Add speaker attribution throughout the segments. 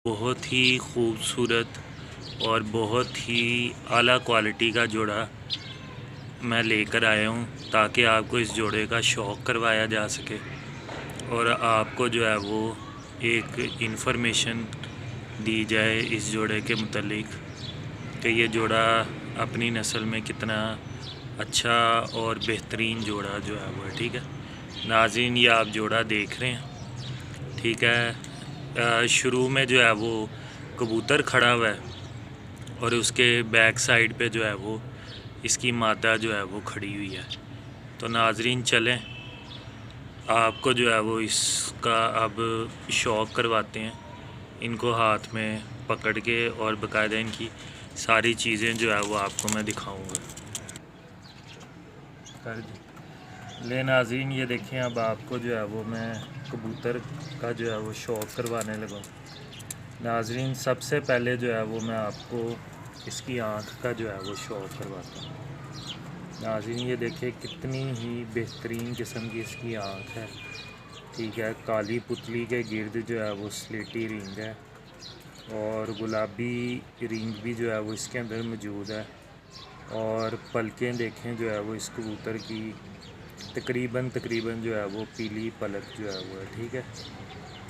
Speaker 1: بہت ہی خوبصورت اور بہت ہی اعلیٰ کوالٹی کا جوڑا میں لے کر آیا ہوں تاکہ آپ کو اس جوڑے کا شوق کروایا جا سکے اور آپ کو جو ہے وہ ایک انفارمیشن دی جائے اس جوڑے کے متعلق کہ یہ جوڑا اپنی نسل میں کتنا اچھا اور بہترین جوڑا جو ہے وہ ہے۔ ٹھیک ہے ناظرین، یہ آپ جوڑا دیکھ رہے ہیں، ٹھیک ہے۔ شروع میں جو ہے وہ کبوتر کھڑا ہوا ہے اور اس کے بیک سائڈ پہ جو ہے وہ اس کی مادہ جو ہے وہ کھڑی ہوئی ہے۔ تو ناظرین چلیں آپ کو جو ہے وہ اس کا اب شوق کرواتے ہیں، ان کو ہاتھ میں پکڑ کے اور باقاعدہ ان کی ساری چیزیں جو ہے وہ آپ کو میں دکھاؤں گا۔ لے ناظرین، یہ دیکھیں اب آپ کو جو ہے وہ میں کبوتر کا جو ہے وہ شوق کروانے لگا۔ ناظرین سب سے پہلے جو ہے وہ میں آپ کو اس کی آنکھ کا جو ہے وہ شوق کرواتا ہوں۔ ناظرین یہ دیکھیں کتنی ہی بہترین قسم کی اس کی آنکھ ہے، ٹھیک ہے۔ کالی پتلی کے گرد جو ہے وہ سلیٹی رنگ ہے اور گلابی رنگ بھی جو ہے وہ اس کے اندر موجود ہے، اور پلکیں دیکھیں جو ہے وہ اس کبوتر کی تقریباً جو ہے وہ پیلی پلک جو ہے وہ ہے، ٹھیک ہے۔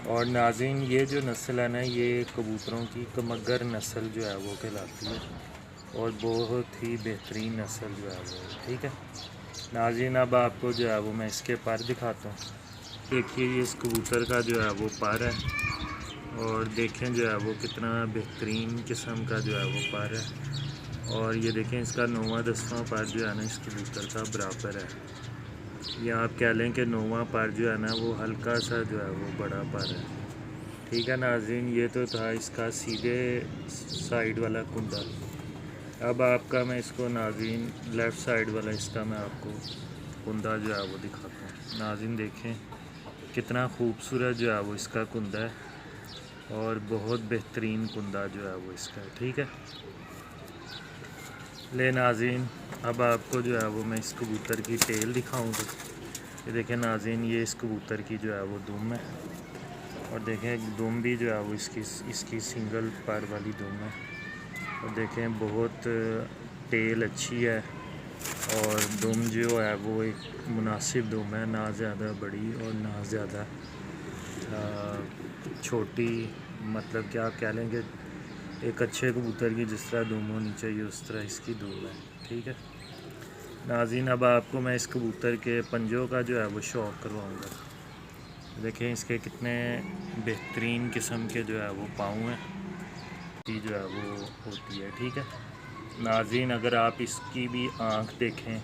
Speaker 1: اور ناظرین یہ جو نسل ہے نا، یہ کبوتروں کی کمگر نسل جو ہے وہ کہلاتی ہے اور بہت ہی بہترین نسل جو ہے وہ ہے، ٹھیک ہے۔ ناظرین اب آپ کو جو ہے وہ میں اس کے پر دکھاتا ہوں۔ دیکھیے یہ اس کبوتر کا جو ہے وہ پر ہے اور دیکھیں جو ہے وہ کتنا بہترین قسم کا جو ہے وہ پر ہے، اور یہ دیکھیں اس کا 9واں 10واں پر جو ہے نا اس کبوتر کا برابر ہے، یا آپ کہہ لیں کہ 9واں پر جو ہے نا وہ ہلکا سا جو ہے وہ بڑا پر ہے، ٹھیک ہے۔ ناظرین یہ تو تھا اس کا سیدھے سائیڈ والا کنڈا۔ اب آپ کا میں اس کو ناظرین لیفٹ سائیڈ والا اس کا میں آپ کو کنڈا جو ہے وہ دکھاتا ہوں۔ ناظرین دیکھیں کتنا خوبصورت جو ہے وہ اس کا کنڈا ہے اور بہت بہترین کنڈا جو ہے وہ اس کا ہے، ٹھیک ہے۔ لے ناظرین اب آپ کو جو ہے وہ میں اس کبوتر کی ٹیل دکھاؤں گا۔ یہ دیکھیں ناظرین یہ اس کبوتر کی جو ہے وہ دم ہے، اور دیکھیں دم بھی جو ہے وہ اس کی سنگل پر والی دم ہے، اور دیکھیں بہت ٹیل اچھی ہے اور دم جو ہے وہ ایک مناسب دم ہے، نہ زیادہ بڑی اور نہ زیادہ چھوٹی، مطلب کہ آپ کہہ لیں کہ ایک اچھے کبوتر کی جس طرح دم ہونی چاہیے اس طرح اس کی دم ہے، ٹھیک ہے۔ ناظرین اب آپ کو میں اس کبوتر کے پنجوں کا جو ہے وہ شوق کرواؤں گا۔ دیکھیں اس کے کتنے بہترین قسم کے جو ہے وہ پاؤں ہیں، جو ہے وہ ہوتی ہے، ٹھیک ہے۔ ناظرین اگر آپ اس کی بھی آنکھ دیکھیں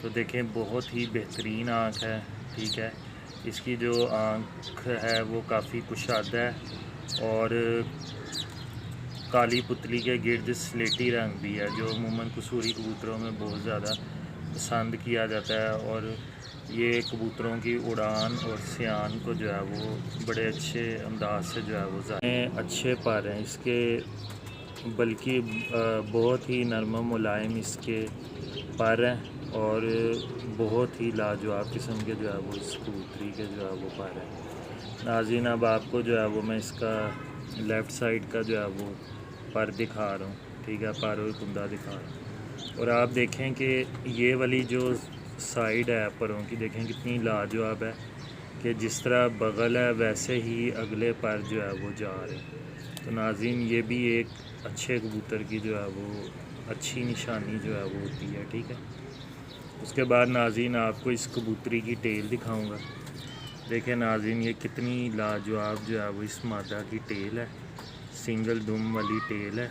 Speaker 1: تو دیکھیں بہت ہی بہترین آنکھ ہے، ٹھیک ہے۔ اس کی جو آنکھ ہے وہ کافی کشادہ ہے اور کالی پتلی کے گرد سلیٹی رنگ بھی ہے، جو عموماً قصوری کبوتروں میں بہت زیادہ پسند کیا جاتا ہے، اور یہ کبوتروں کی اڑان اور سیان کو جو ہے وہ بڑے اچھے انداز سے جو ہے وہ اچھے پر ہیں اس کے، بلکہ بہت ہی نرم و ملائم اس کے پر ہیں اور بہت ہی لاجواب قسم کے جو ہے وہ اس کبوتری کے جو ہے وہ پر ہیں۔ ناظرین اب آپ کو جو ہے وہ میں اس کا لیفٹ سائیڈ کا جو ہے وہ پر دکھا رہا ہوں، ٹھیک ہے، پر اور کنڈا دکھا رہا ہوں، اور آپ دیکھیں کہ یہ والی جو سائیڈ ہے پروں کی دیکھیں کتنی لاجواب ہے کہ جس طرح بغل ہے ویسے ہی اگلے پر جو ہے وہ جا رہے ہیں۔ تو ناظرین یہ بھی ایک اچھے کبوتر کی جو ہے وہ اچھی نشانی جو ہے وہ ہوتی ہے، ٹھیک ہے۔ اس کے بعد ناظرین آپ کو اس کبوتری کی ٹیل دکھاؤں گا۔ دیکھیں ناظرین یہ کتنی لاجواب جو ہے وہ اس مادہ کی ٹیل ہے، سنگل دم والی ٹیل ہے،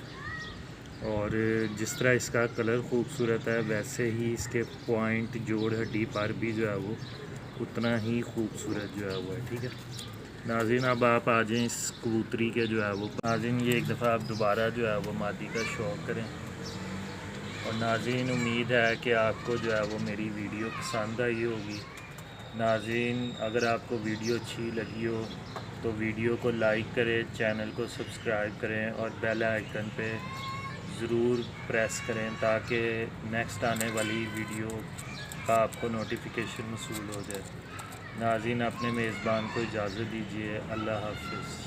Speaker 1: اور جس طرح اس کا کلر خوبصورت ہے ویسے ہی اس کے پوائنٹ جوڑ ہڈی پر بھی جو ہے وہ اتنا ہی خوبصورت جو ہے وہ ہے، ٹھیک ہے۔ ناظرین اب آپ آ جائیں اس کبوتری کے جو ہے وہ، ناظرین یہ ایک دفعہ آپ دوبارہ جو ہے وہ مادی کا شوق کریں، اور ناظرین امید ہے کہ آپ کو جو ہے وہ میری ویڈیو پسند آئی ہوگی۔ ناظرین اگر آپ کو ویڈیو اچھی لگی ہو تو ویڈیو کو لائک کریں، چینل کو سبسکرائب کریں اور بیل آئیکن پہ ضرور پریس کریں تاکہ نیکسٹ آنے والی ویڈیو کا آپ کو نوٹیفیکیشن موصول ہو جائے۔ ناظرین اپنے میزبان کو اجازت دیجیے، اللہ حافظ۔